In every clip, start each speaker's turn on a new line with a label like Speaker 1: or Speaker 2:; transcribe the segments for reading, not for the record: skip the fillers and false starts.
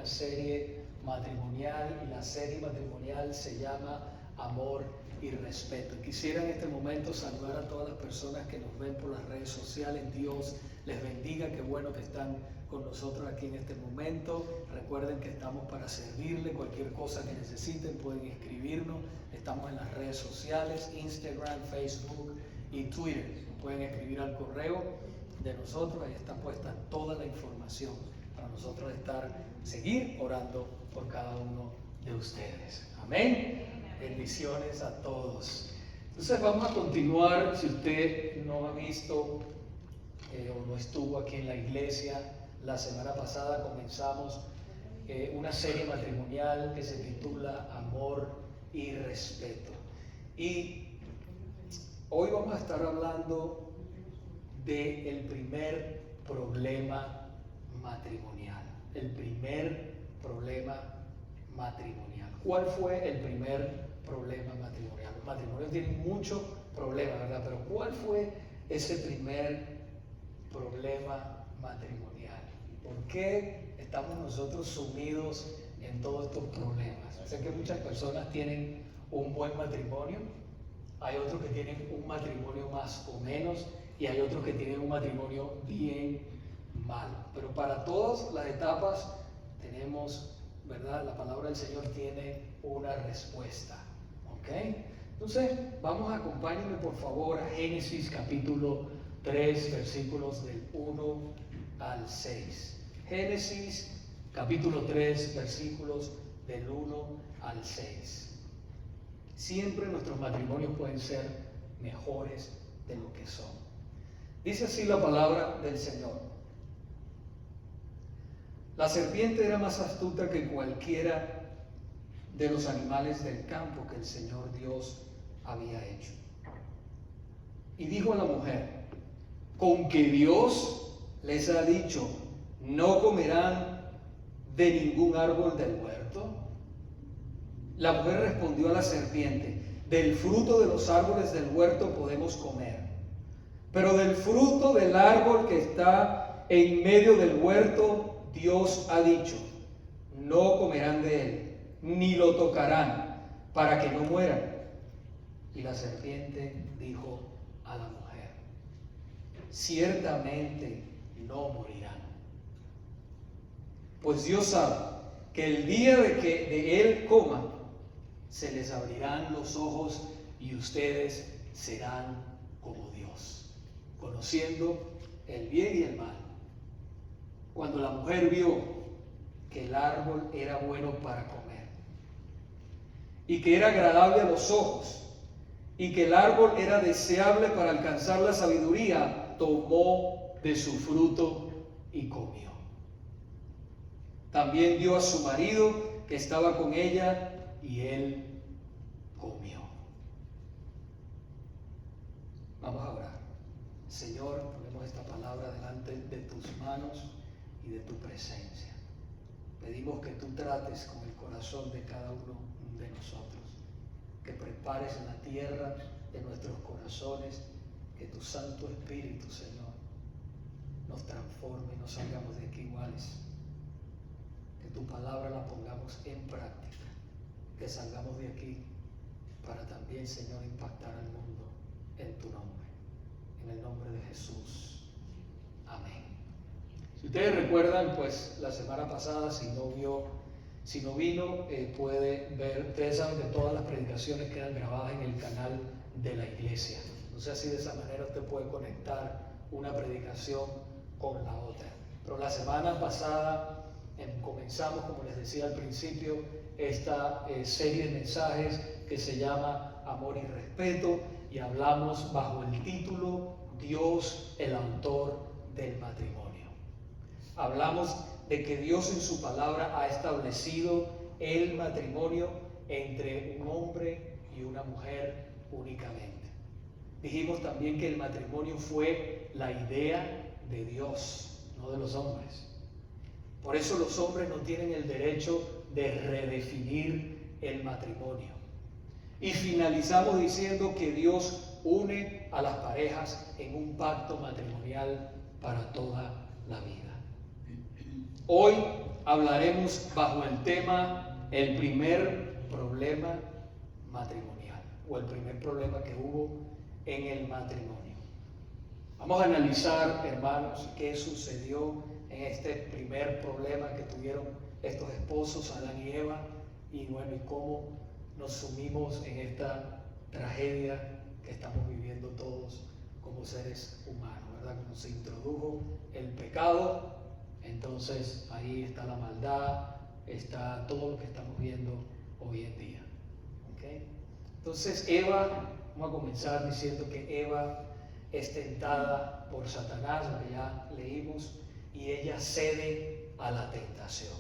Speaker 1: una serie matrimonial y la serie matrimonial se llama Amor y Respeto. Quisiera en este momento saludar a todas las personas que nos ven por las redes sociales. Dios les bendiga, qué bueno que están con nosotros aquí en este momento. Recuerden que estamos para servirle, cualquier cosa que necesiten pueden escribirnos. Estamos en las redes sociales, Instagram, Facebook y Twitter. Pueden escribir al correo de nosotros, ahí está puesta toda la información para nosotros seguir orando por cada uno de ustedes. Amén. Bendiciones a todos. Entonces vamos a continuar. Si usted no ha visto o no estuvo aquí en la iglesia, la semana pasada comenzamos una serie matrimonial que se titula Amor y Respeto. Y hoy vamos a estar hablando del primer problema matrimonial. El primer problema matrimonial. ¿Cuál fue el primer problema matrimonial? Los matrimonios tienen muchos problemas, ¿verdad? Pero ¿cuál fue ese primer problema matrimonial? ¿Por qué estamos nosotros sumidos en todos estos problemas? Sé que muchas personas tienen un buen matrimonio, hay otros que tienen un matrimonio más o menos, y hay otros que tienen un matrimonio bien malo. Pero para todas las etapas tenemos, ¿verdad? La palabra del Señor tiene una respuesta. ¿Ok? Entonces, acompáñenme por favor a Génesis capítulo 3, versículos del 1 al 6. Génesis capítulo 3, versículos del 1 al 6. Siempre nuestros matrimonios pueden ser mejores de lo que son. Dice así la palabra del Señor. La serpiente era más astuta que cualquiera de los animales del campo que el Señor Dios había hecho. Y dijo a la mujer: ¿con que Dios les ha dicho, no comerán de ningún árbol del huerto? La mujer respondió a la serpiente: del fruto de los árboles del huerto podemos comer, pero del fruto del árbol que está en medio del huerto, Dios ha dicho, no comerán de él, ni lo tocarán, para que no mueran. Y la serpiente dijo a la mujer: ciertamente no morirán, pues Dios sabe que el día de que de él coman, se les abrirán los ojos y ustedes serán como Dios, conociendo el bien y el mal. Cuando la mujer vio que el árbol era bueno para comer y que era agradable a los ojos y que el árbol era deseable para alcanzar la sabiduría, tomó de su fruto y comió. También dio a su marido que estaba con ella y él comió. Vamos a orar. Señor, ponemos esta palabra delante de tus manos y de tu presencia. Pedimos que tú trates con el corazón de cada uno de nosotros, que prepares en la tierra de nuestros corazones, que tu Santo Espíritu, Señor, nos transforme y nos salgamos de aquí iguales, que tu palabra la pongamos en práctica, que salgamos de aquí para también, Señor, impactar al mundo en tu nombre, en el nombre de Jesús. Amén. Si ustedes recuerdan, pues la semana pasada, si no vino, puede ver. Ustedes saben que todas las predicaciones quedan grabadas en el canal de la iglesia. Entonces así de esa manera usted puede conectar una predicación con la otra. Pero la semana pasada comenzamos, como les decía al principio, esta serie de mensajes que se llama Amor y Respeto, y hablamos bajo el título Dios, el autor del matrimonio. Hablamos de que Dios en su palabra ha establecido el matrimonio entre un hombre y una mujer únicamente. Dijimos también que el matrimonio fue la idea de Dios, no de los hombres. Por eso los hombres no tienen el derecho de redefinir el matrimonio. Y finalizamos diciendo que Dios une a las parejas en un pacto matrimonial para toda la vida. Hoy hablaremos bajo el tema el primer problema matrimonial o el primer problema que hubo en el matrimonio. Vamos a analizar, hermanos, qué sucedió en este primer problema que tuvieron estos esposos, Adán y Eva, y bueno, y cómo nos sumimos en esta tragedia que estamos viviendo todos como seres humanos, ¿verdad? Cuando se introdujo el pecado, entonces ahí está la maldad, está todo lo que estamos viendo hoy en día. ¿Okay? Entonces Eva, vamos a comenzar diciendo que Eva es tentada por Satanás, lo que ya leímos, y ella cede a la tentación.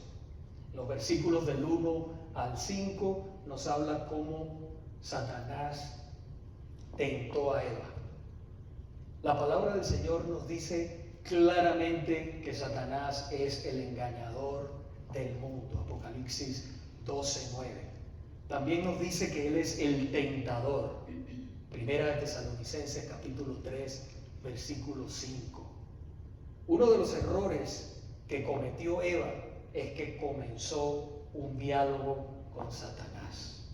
Speaker 1: Los versículos del 1 al 5 nos habla cómo Satanás tentó a Eva. La palabra del Señor nos dice claramente que Satanás es el engañador del mundo. Apocalipsis 12:9. También nos dice que él es el tentador. Primera de Tesalonicenses capítulo 3, versículo 5. Uno de los errores que cometió Eva es que comenzó un diálogo con Satanás.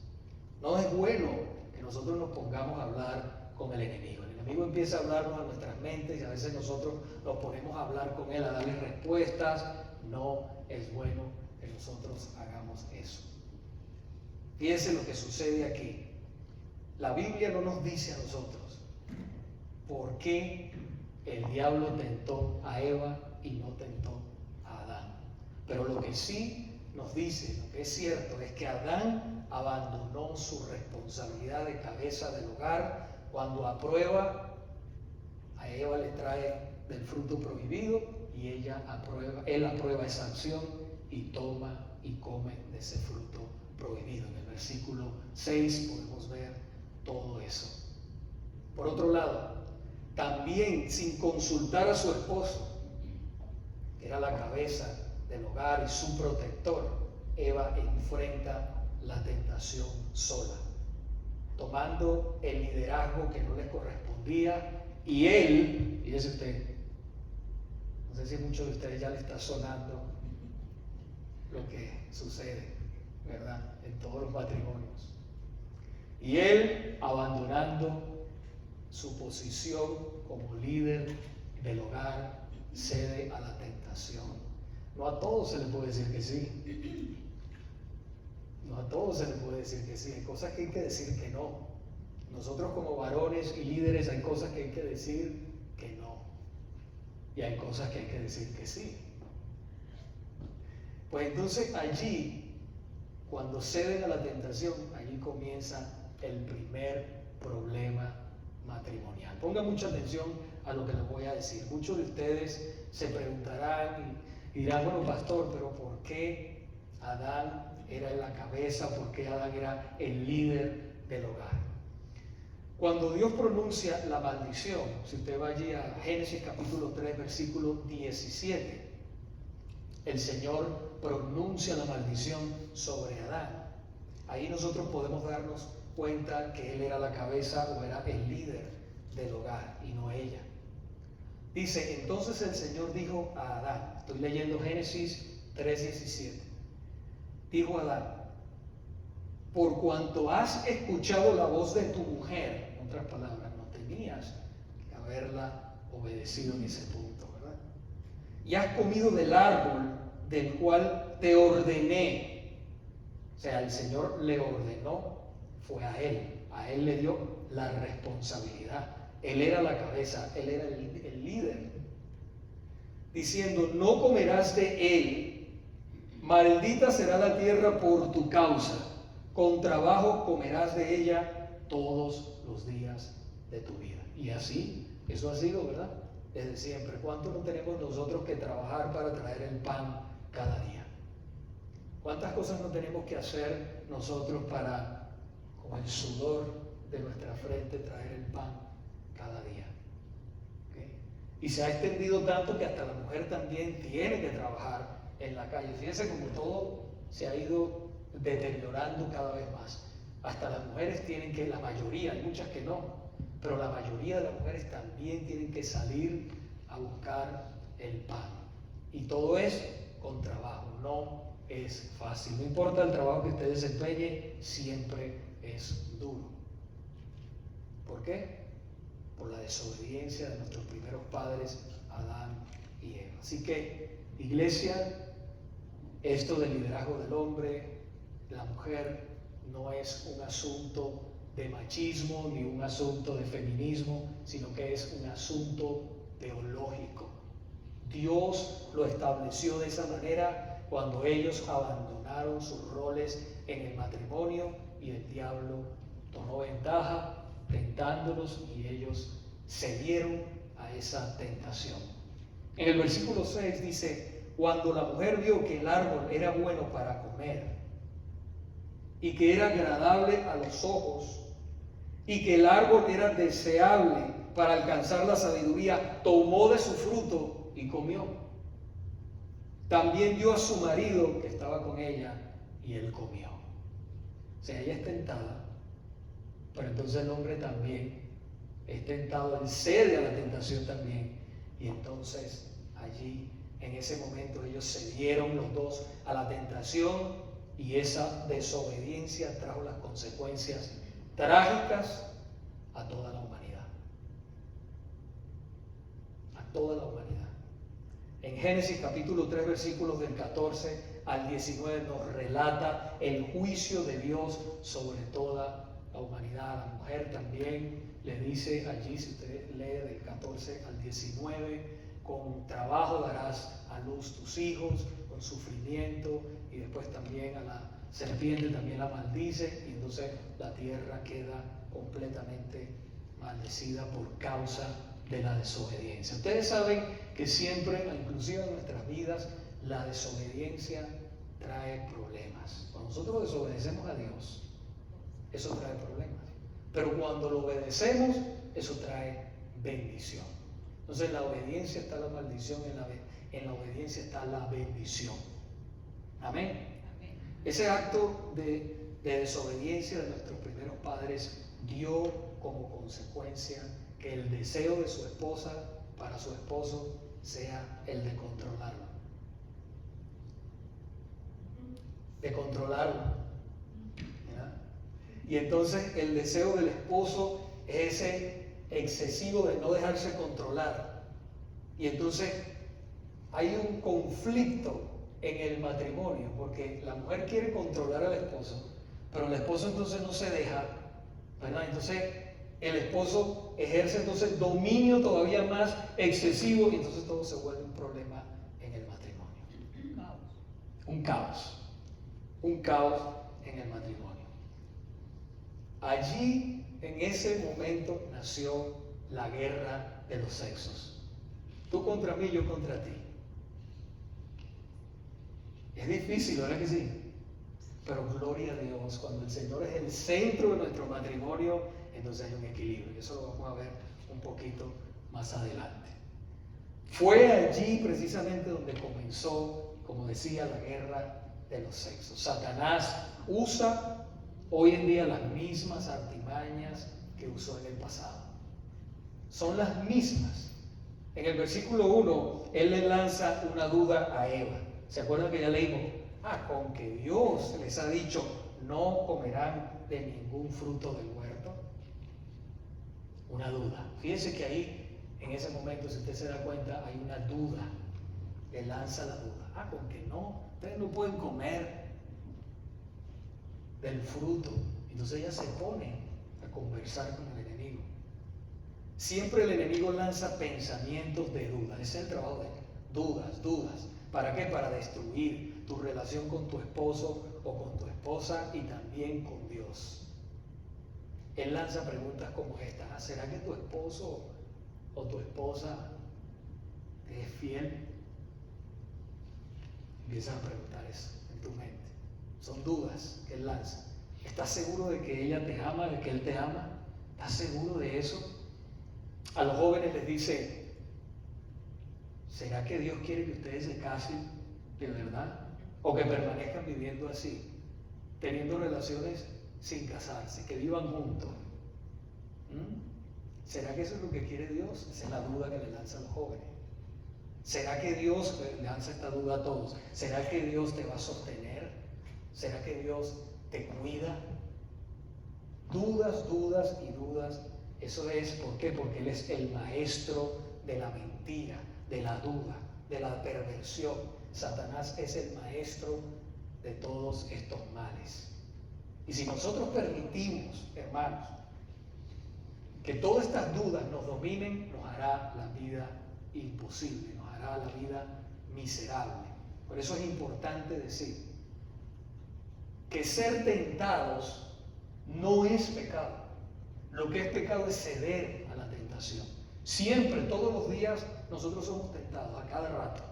Speaker 1: No es bueno que nosotros nos pongamos a hablar con el enemigo. El enemigo empieza a hablarnos a nuestras mentes y a veces nosotros nos ponemos a hablar con él, a darle respuestas. No es bueno que nosotros hagamos eso. Fíjense lo que sucede aquí. La Biblia no nos dice a nosotros por qué el diablo tentó a Eva y no tentó a Adán. Pero lo que sí nos dice, lo que es cierto, es que Adán abandonó su responsabilidad de cabeza del hogar cuando aprueba, a Eva le trae del fruto prohibido y él aprueba esa acción y toma y come de ese fruto prohibido. En el versículo 6 podemos ver todo eso. Por otro lado, también sin consultar a su esposo, que era la cabeza del hogar y su protector, Eva enfrenta la tentación sola, tomando el liderazgo que no le correspondía, y él, fíjese usted, no sé si a muchos de ustedes ya le está sonando lo que sucede, ¿verdad?, en todos los matrimonios. Y él, abandonando su posición como líder del hogar, cede a la tentación. No a todos se les puede decir que sí. No a todos se les puede decir que sí. Hay cosas que hay que decir que no. Nosotros como varones y líderes hay cosas que hay que decir que no. Y hay cosas que hay que decir que sí. Pues entonces allí, cuando ceden a la tentación, allí comienza el primer problema matrimonial. Pongan mucha atención a lo que les voy a decir. Muchos de ustedes se preguntarán y dirán, bueno, pastor, pero ¿por qué Adán era la cabeza? ¿Por qué Adán era el líder del hogar? Cuando Dios pronuncia la maldición, si usted va allí a Génesis capítulo 3, versículo 17, el Señor pronuncia la maldición sobre Adán. Ahí nosotros podemos darnos cuenta que él era la cabeza o era el líder del hogar y no ella. Dice, entonces el Señor dijo a Adán, estoy leyendo Génesis 3:17, dijo a Adán, por cuanto has escuchado la voz de tu mujer, en otras palabras, no tenías que haberla obedecido en ese punto, ¿verdad? Y has comido del árbol del cual te ordené. O sea, el Señor le ordenó, fue a él le dio la responsabilidad. Él era la cabeza, él era el líder. Diciendo, no comerás de él, maldita será la tierra por tu causa, con trabajo comerás de ella todos los días de tu vida. Y así, eso ha sido, ¿verdad?, desde siempre. ¿Cuánto no tenemos nosotros que trabajar para traer el pan cada día? ¿Cuántas cosas no tenemos que hacer nosotros para, con el sudor de nuestra frente, traer el pan cada día? ¿Okay? Y se ha extendido tanto que hasta la mujer también tiene que trabajar en la calle. Fíjense como todo se ha ido deteriorando cada vez más. Hasta las mujeres tienen que, la mayoría, hay muchas que no, pero la mayoría de las mujeres también tienen que salir a buscar el pan. Y todo es con trabajo. No es fácil. No importa el trabajo que usted desempeñe, siempre es duro. ¿Por qué? Por la desobediencia de nuestros primeros padres, Adán y Eva. Así que, iglesia, esto del liderazgo del hombre, la mujer, no es un asunto de machismo ni un asunto de feminismo, sino que es un asunto teológico. Dios lo estableció de esa manera cuando ellos abandonaron sus roles en el matrimonio y el diablo tomó ventaja tentándolos y ellos cedieron a esa tentación. En el versículo 6 dice: cuando la mujer vio que el árbol era bueno para comer y que era agradable a los ojos y que el árbol era deseable para alcanzar la sabiduría, tomó de su fruto y comió. También dio a su marido que estaba con ella y él comió. O sea, ella es tentada, pero entonces el hombre también es tentado, él cede a la tentación también, y entonces allí en ese momento ellos cedieron los dos a la tentación, y esa desobediencia trajo las consecuencias trágicas a toda la humanidad. A toda la humanidad. En Génesis capítulo 3 versículos del 14 al 19 nos relata el juicio de Dios sobre toda la humanidad. A la mujer también le dice allí, si usted lee del 14 al 19, con trabajo darás a luz tus hijos, con sufrimiento, y después también a la serpiente también la maldice, y entonces la tierra queda completamente maldecida por causa de la desobediencia. Ustedes saben que siempre, inclusive en nuestras vidas, la desobediencia trae problemas. Cuando nosotros desobedecemos a Dios, eso trae problemas. Pero cuando lo obedecemos, eso trae bendición. Entonces en la obediencia está la maldición, en la obediencia está la bendición. Amén. Amén. Ese acto de desobediencia de nuestros primeros padres dio como consecuencia que el deseo de su esposa para su esposo sea el de controlarlo. De controlarlo. ¿Verdad? Y entonces el deseo del esposo es ese excesivo de no dejarse controlar. Y entonces hay un conflicto en el matrimonio, porque la mujer quiere controlar al esposo, pero el esposo entonces no se deja, ¿verdad? Entonces el esposo ejerce entonces dominio todavía más excesivo, y entonces todo se vuelve un problema en el matrimonio. Un caos en el matrimonio. Allí, en ese momento, nació la guerra de los sexos. Tú contra mí, yo contra ti. Es difícil, ¿verdad que sí? Pero gloria a Dios, cuando el Señor es el centro de nuestro matrimonio, entonces hay un equilibrio. Y eso lo vamos a ver un poquito más adelante. Fue allí precisamente donde comenzó, como decía, la guerra de los sexos. Satanás usa hoy en día las mismas artimañas que usó en el pasado. Son las mismas. En el versículo 1, él le lanza una duda a Eva. ¿Se acuerdan que ya leímos? Con que Dios les ha dicho, no comerán de ningún fruto del huerto. Una duda. Fíjense que ahí, en ese momento, si usted se da cuenta, hay una duda. Le lanza la duda. Con que no, ustedes no pueden comer del fruto. Entonces ella se pone a conversar con el enemigo. Siempre el enemigo lanza pensamientos de dudas. Ese es el trabajo de él. Dudas. ¿Para qué? Para destruir tu relación con tu esposo o con tu esposa, y también con Dios. Él lanza preguntas como esta: ¿será que tu esposo o tu esposa te es fiel? Empiezas a preguntar eso en tu mente. Son dudas que él lanza. ¿Estás seguro de que ella te ama, de que él te ama? ¿Estás seguro de eso? A los jóvenes les dice: ¿será que Dios quiere que ustedes se casen de verdad? ¿O que permanezcan viviendo así, teniendo relaciones sin casarse, que vivan juntos? ¿Será que eso es lo que quiere Dios? Esa es la duda que le lanzan los jóvenes. ¿Será que Dios, le lanza esta duda a todos, ¿será que Dios te va a sostener? ¿Será que Dios te cuida? Dudas, dudas y dudas. Eso es, ¿por qué? Porque Él es el maestro de la mentira, de la duda, de la perversión. Satanás es el maestro de todos estos males. Y si nosotros permitimos, hermanos, que todas estas dudas nos dominen, nos hará la vida imposible, nos hará la vida miserable. Por eso es importante decir que ser tentados no es pecado. Lo que es pecado es ceder a la tentación. Siempre, todos los días, nosotros somos tentados, a cada rato.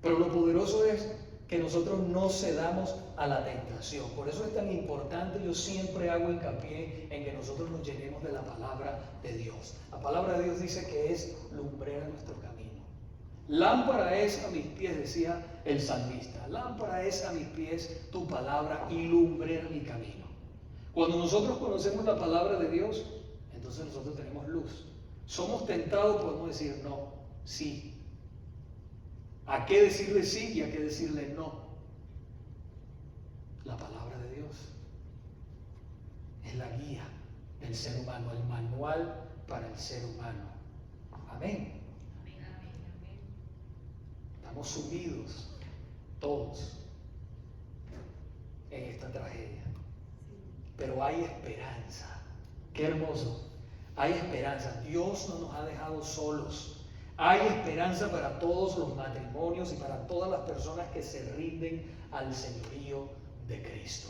Speaker 1: Pero lo poderoso es que nosotros no cedamos a la tentación. Por eso es tan importante, yo siempre hago hincapié en que nosotros nos llenemos de la palabra de Dios. La palabra de Dios dice que es lumbrera nuestro camino. Lámpara es a mis pies, decía el salmista. Lámpara es a mis pies tu palabra y lumbrera mi camino. Cuando nosotros conocemos la palabra de Dios, entonces nosotros tenemos luz. Somos tentados, podemos decir no, sí. ¿A qué decirle sí y a qué decirle no? La palabra de Dios es la guía del ser humano, el manual para el ser humano. Amén. Estamos sumidos todos en esta tragedia, pero hay esperanza. Qué hermoso. Hay esperanza. Dios no nos ha dejado solos. Hay esperanza para todos los matrimonios y para todas las personas que se rinden al señorío de Cristo.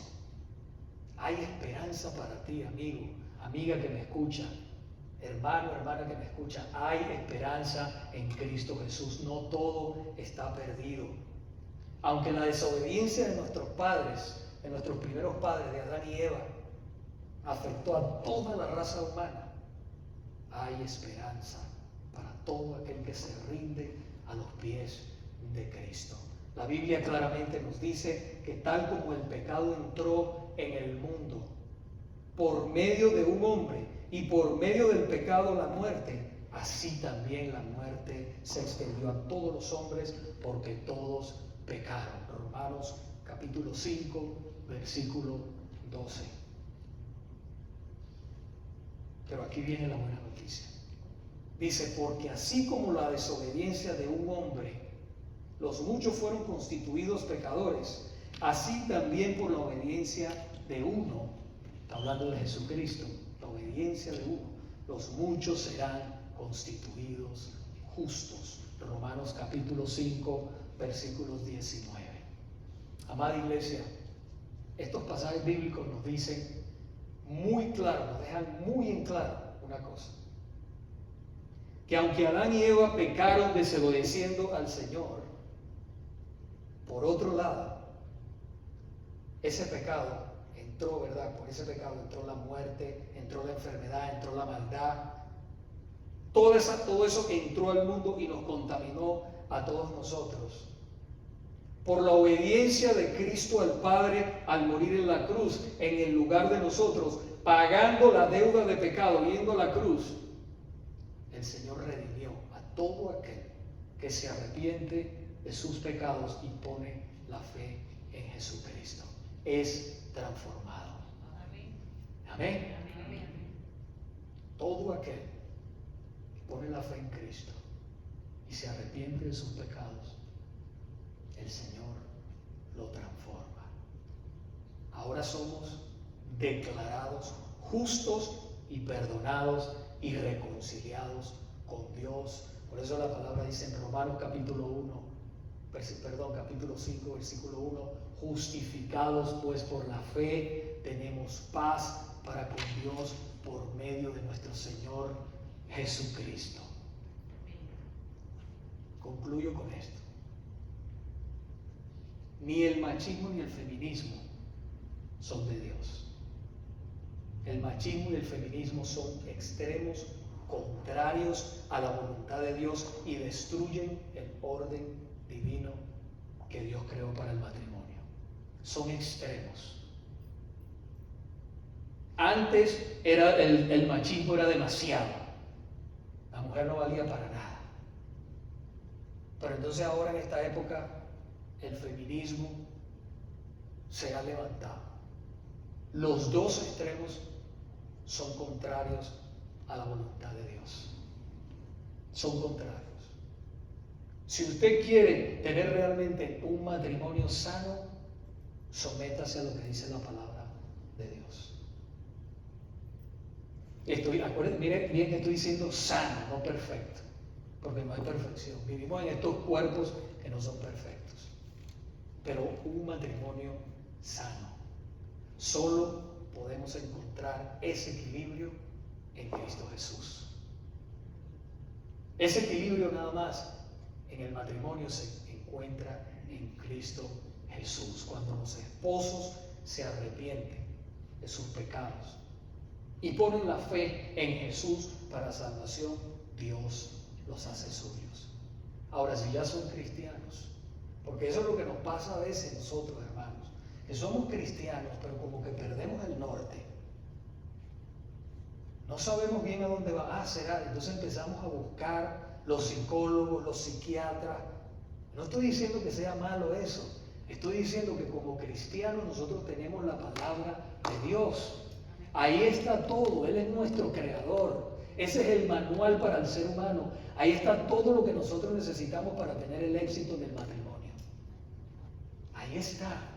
Speaker 1: Hay esperanza para ti, amigo, amiga que me escucha, hermano, hermana que me escucha. Hay esperanza en Cristo Jesús. No todo está perdido. Aunque la desobediencia de nuestros padres, de nuestros primeros padres, de Adán y Eva, afectó a toda la raza humana, hay esperanza para todo aquel que se rinde a los pies de Cristo. La Biblia claramente nos dice que tal como el pecado entró en el mundo por medio de un hombre y por medio del pecado la muerte, así también la muerte se extendió a todos los hombres porque todos pecaron. Romanos capítulo 5, versículo 12. Pero aquí viene la buena noticia. Dice, porque así como la desobediencia de un hombre, los muchos fueron constituidos pecadores, así también por la obediencia de uno, está hablando de Jesucristo, la obediencia de uno, los muchos serán constituidos justos. Romanos capítulo 5, versículos 19. Amada iglesia, estos pasajes bíblicos nos dicen muy claro, nos dejan muy en claro una cosa: que aunque Adán y Eva pecaron desobedeciendo al Señor, por otro lado, ese pecado entró, ¿verdad? Por ese pecado entró la muerte, entró la enfermedad, entró la maldad. Todo eso entró al mundo y nos contaminó a todos nosotros. Por la obediencia de Cristo al Padre al morir en la cruz, en el lugar de nosotros, pagando la deuda de pecado, yendo a la cruz, el Señor redimió a todo aquel que se arrepiente de sus pecados y pone la fe en Jesucristo. Es transformado. Amén. Todo aquel que pone la fe en Cristo y se arrepiente de sus pecados, el Señor lo transforma. Ahora somos declarados justos y perdonados y reconciliados con Dios. Por eso la palabra dice en Romanos capítulo 5, versículo 1, justificados pues por la fe, tenemos paz para con Dios por medio de nuestro Señor Jesucristo. Concluyo con esto. Ni el machismo ni el feminismo son de Dios. El machismo y el feminismo son extremos contrarios a la voluntad de Dios y destruyen el orden divino que Dios creó para el matrimonio. Son extremos. Antes el machismo era demasiado. La mujer no valía para nada. Pero entonces ahora en esta época el feminismo se ha levantado. Los dos extremos son contrarios a la voluntad de Dios. Son contrarios. Si usted quiere tener realmente un matrimonio sano, sométase a lo que dice la palabra de Dios. Miren bien que estoy diciendo sano, no perfecto, porque no hay perfección. Vivimos en estos cuerpos que no son perfectos, pero un matrimonio sano. Solo podemos encontrar ese equilibrio en Cristo Jesús. Ese equilibrio nada más en el matrimonio se encuentra en Cristo Jesús, cuando los esposos se arrepienten de sus pecados y ponen la fe en Jesús para salvación, Dios los hace suyos. Ahora, si ya son cristianos, porque eso es lo que nos pasa a veces nosotros, hermanos, que somos cristianos, pero como que perdemos el norte. No sabemos bien a dónde va. Será. Entonces empezamos a buscar los psicólogos, los psiquiatras. No estoy diciendo que sea malo eso. Estoy diciendo que como cristianos nosotros tenemos la palabra de Dios. Ahí está todo. Él es nuestro creador. Ese es el manual para el ser humano. Ahí está todo lo que nosotros necesitamos para tener el éxito en el matrimonio. Ahí está.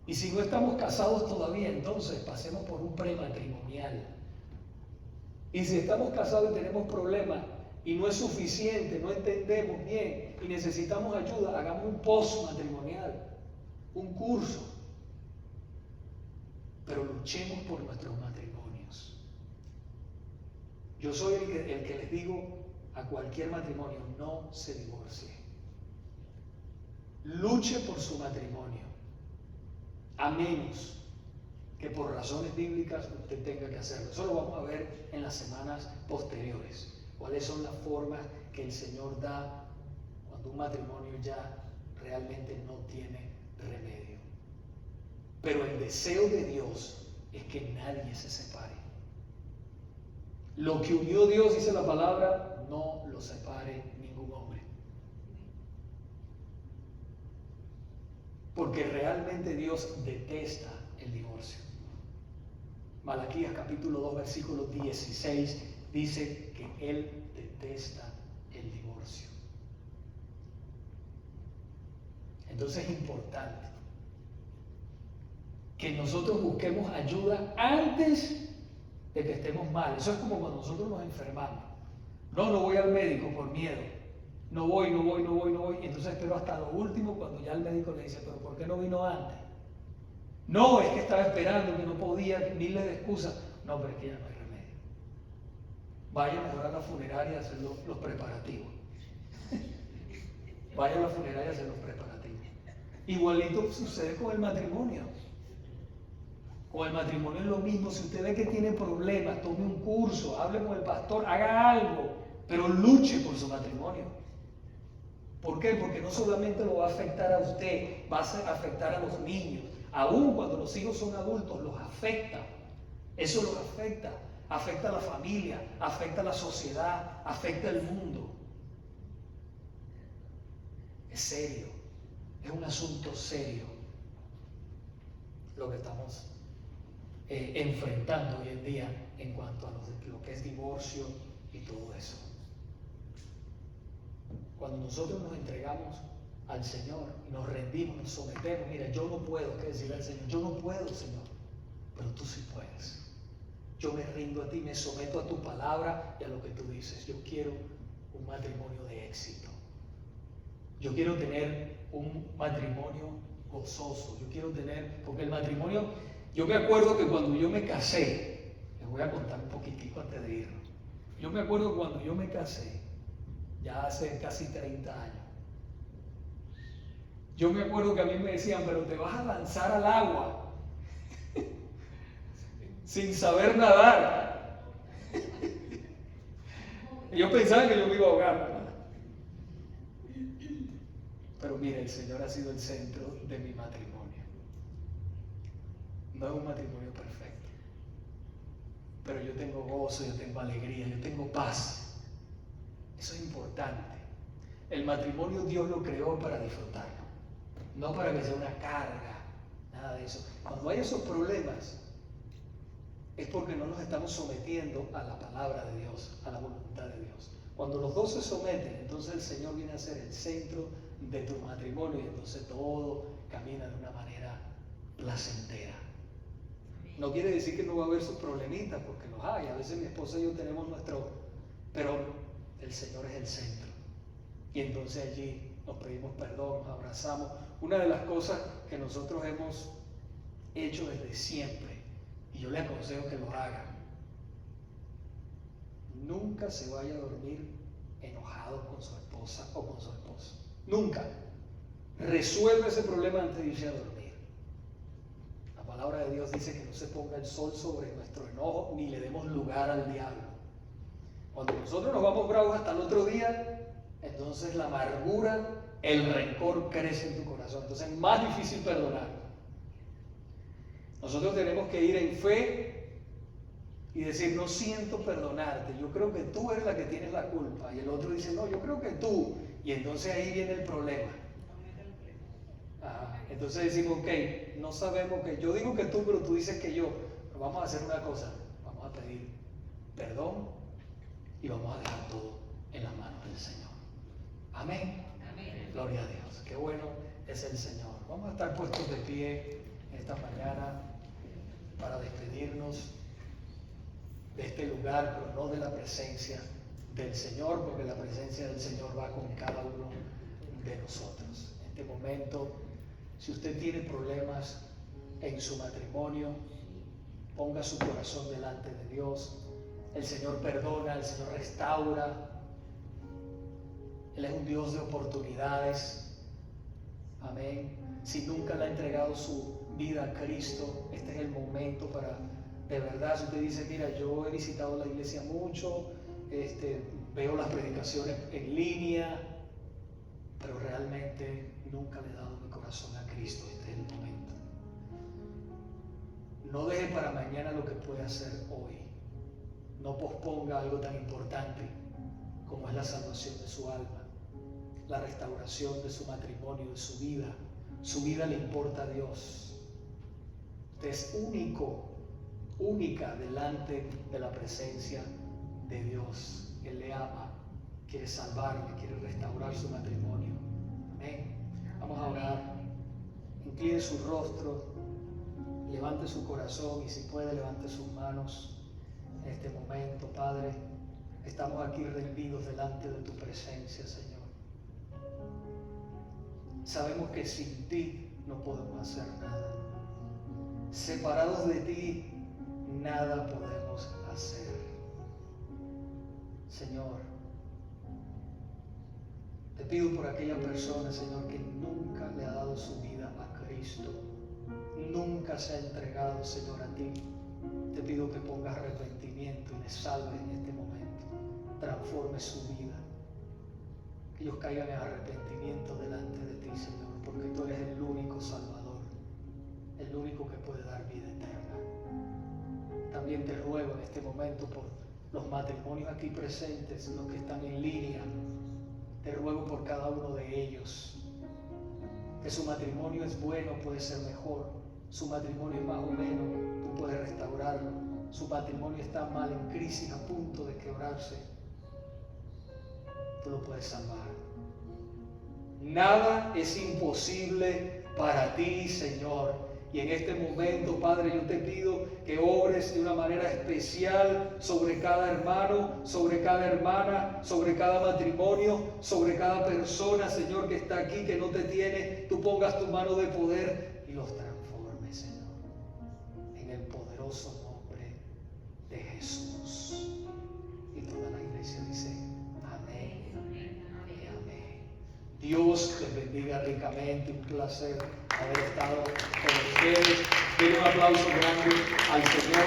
Speaker 1: Y si no estamos casados todavía, entonces pasemos por un prematrimonial. Y si estamos casados y tenemos problemas y no es suficiente, no entendemos bien y necesitamos ayuda, hagamos un postmatrimonial, un curso. Pero luchemos por nuestros matrimonios. Yo soy el que les digo a cualquier matrimonio, no se divorcie. Luche por su matrimonio. A menos que por razones bíblicas usted tenga que hacerlo. Eso lo vamos a ver en las semanas posteriores. ¿Cuáles son las formas que el Señor da cuando un matrimonio ya realmente no tiene remedio? Pero el deseo de Dios es que nadie se separe. Lo que unió Dios, dice la palabra, no lo separe ningún hombre. Porque realmente Dios detesta el divorcio. Malaquías capítulo 2 versículo 16 dice que Él detesta el divorcio. Entonces es importante que nosotros busquemos ayuda antes de que estemos mal. Eso es como cuando nosotros nos enfermamos. No voy al médico por miedo. No voy. Y entonces espero hasta lo último cuando ya el médico le dice, pero ¿por qué no vino antes? No, es que estaba esperando, que no podía, miles de excusas. No, pero es que ya no hay remedio. Vaya mejor a la funeraria a hacer los preparativos. Vaya a la funeraria a hacer los preparativos. Igualito sucede con el matrimonio. Con el matrimonio es lo mismo. Si usted ve que tiene problemas, tome un curso, hable con el pastor, haga algo, pero luche por su matrimonio. ¿Por qué? Porque no solamente lo va a afectar a usted, va a afectar a los niños. Aún cuando los hijos son adultos, los afecta. Eso los afecta. Afecta a la familia, afecta a la sociedad, afecta al mundo. Es serio. Es un asunto serio lo que estamos enfrentando hoy en día en cuanto a lo que es divorcio y todo eso. Cuando nosotros nos entregamos al Señor y nos rendimos, nos sometemos, mira, yo no puedo, ¿qué decirle al Señor? Yo no puedo, Señor, pero tú sí puedes. Yo me rindo a ti, me someto a tu palabra y a lo que tú dices. Yo quiero un matrimonio de éxito. Yo quiero tener un matrimonio gozoso. Yo quiero tener, porque el matrimonio, yo me acuerdo que cuando yo me casé, les voy a contar un poquitico antes de irnos. Yo me acuerdo cuando yo me casé, ya hace casi 30 años. Yo me acuerdo que a mí me decían, pero te vas a lanzar al agua sin saber nadar. Yo pensaba que yo me iba a ahogar, ¿verdad? Pero mire, el Señor ha sido el centro de mi matrimonio. No es un matrimonio perfecto, pero yo tengo gozo, yo tengo alegría, yo tengo paz. Eso es importante. El matrimonio Dios lo creó para disfrutarlo, no para que sea una carga, nada de eso. Cuando hay esos problemas, es porque no nos estamos sometiendo a la palabra de Dios, a la voluntad de Dios. Cuando los dos se someten, entonces el Señor viene a ser el centro de tu matrimonio y entonces todo camina de una manera placentera. No quiere decir que no va a haber sus problemitas, porque los hay. A veces mi esposa y yo tenemos pero el Señor es el centro. Y entonces allí nos pedimos perdón, nos abrazamos. Una de las cosas que nosotros hemos hecho desde siempre, y yo le aconsejo que lo haga, nunca se vaya a dormir enojado con su esposa o con su esposo. Nunca. Resuelve ese problema antes de irse a dormir. La palabra de Dios dice que no se ponga el sol sobre nuestro enojo ni le demos lugar al diablo. Cuando nosotros nos vamos bravos hasta el otro día, entonces la amargura, el rencor crece en tu corazón. Entonces es más difícil perdonar. Nosotros tenemos que ir en fe y decir, no siento perdonarte, yo creo que tú eres la que tienes la culpa. Y el otro dice, no, yo creo que tú. Y entonces ahí viene el problema. Ajá. Entonces decimos, ok, no sabemos que yo digo que tú, pero tú dices que yo. Pero vamos a hacer una cosa, vamos a pedir perdón y vamos a dejar todo en las manos del Señor. Amén. Amén. Gloria a Dios. Qué bueno es el Señor. Vamos a estar puestos de pie esta mañana para despedirnos de este lugar, pero no de la presencia del Señor, porque la presencia del Señor va con cada uno de nosotros. En este momento, si usted tiene problemas en su matrimonio, ponga su corazón delante de Dios. El Señor perdona, el Señor restaura. Él es un Dios de oportunidades. Amén. Si nunca le ha entregado su vida a Cristo, este es el momento para, de verdad, si usted dice, mira, yo he visitado la iglesia mucho, veo las predicaciones en línea, pero realmente nunca le he dado mi corazón a Cristo, este es el momento. No deje para mañana lo que puede hacer hoy. No posponga algo tan importante como es la salvación de su alma, la restauración de su matrimonio, de su vida. Su vida le importa a Dios. Usted es única delante de la presencia de Dios. Él le ama, quiere salvarle, quiere restaurar su matrimonio. Amén. Vamos a orar. Incline su rostro, levante su corazón y si puede levante sus manos en este momento. Padre, estamos aquí rendidos delante de tu presencia, Señor. Sabemos que sin ti no podemos hacer nada. Separados de ti, nada podemos hacer. Señor, te pido por aquella persona, Señor, que nunca le ha dado su vida a Cristo, nunca se ha entregado, Señor, a ti. Te pido que pongas arrepentimiento y les salve en este momento. Transforme su vida. Que ellos caigan en arrepentimiento delante de ti, Señor, porque tú eres el único Salvador, el único que puede dar vida eterna. También te ruego en este momento por los matrimonios aquí presentes, los que están en línea. Te ruego por cada uno de ellos, que su matrimonio es bueno, puede ser mejor. Su matrimonio es más o menos, tú puedes restaurarlo. Su matrimonio está mal, en crisis, a punto de quebrarse. Tú lo puedes salvar. Nada es imposible para ti, Señor. Y en este momento, Padre, yo te pido que obres de una manera especial sobre cada hermano, sobre cada hermana, sobre cada matrimonio, sobre cada persona, Señor, que está aquí, que no te tiene. Tú pongas tu mano de poder y los transformes, Señor, en el poderoso nombre de Jesús. Y toda la iglesia dice amén y amén. Dios les bendiga ricamente. Un placer haber estado con ustedes. Den un aplauso grande al Señor.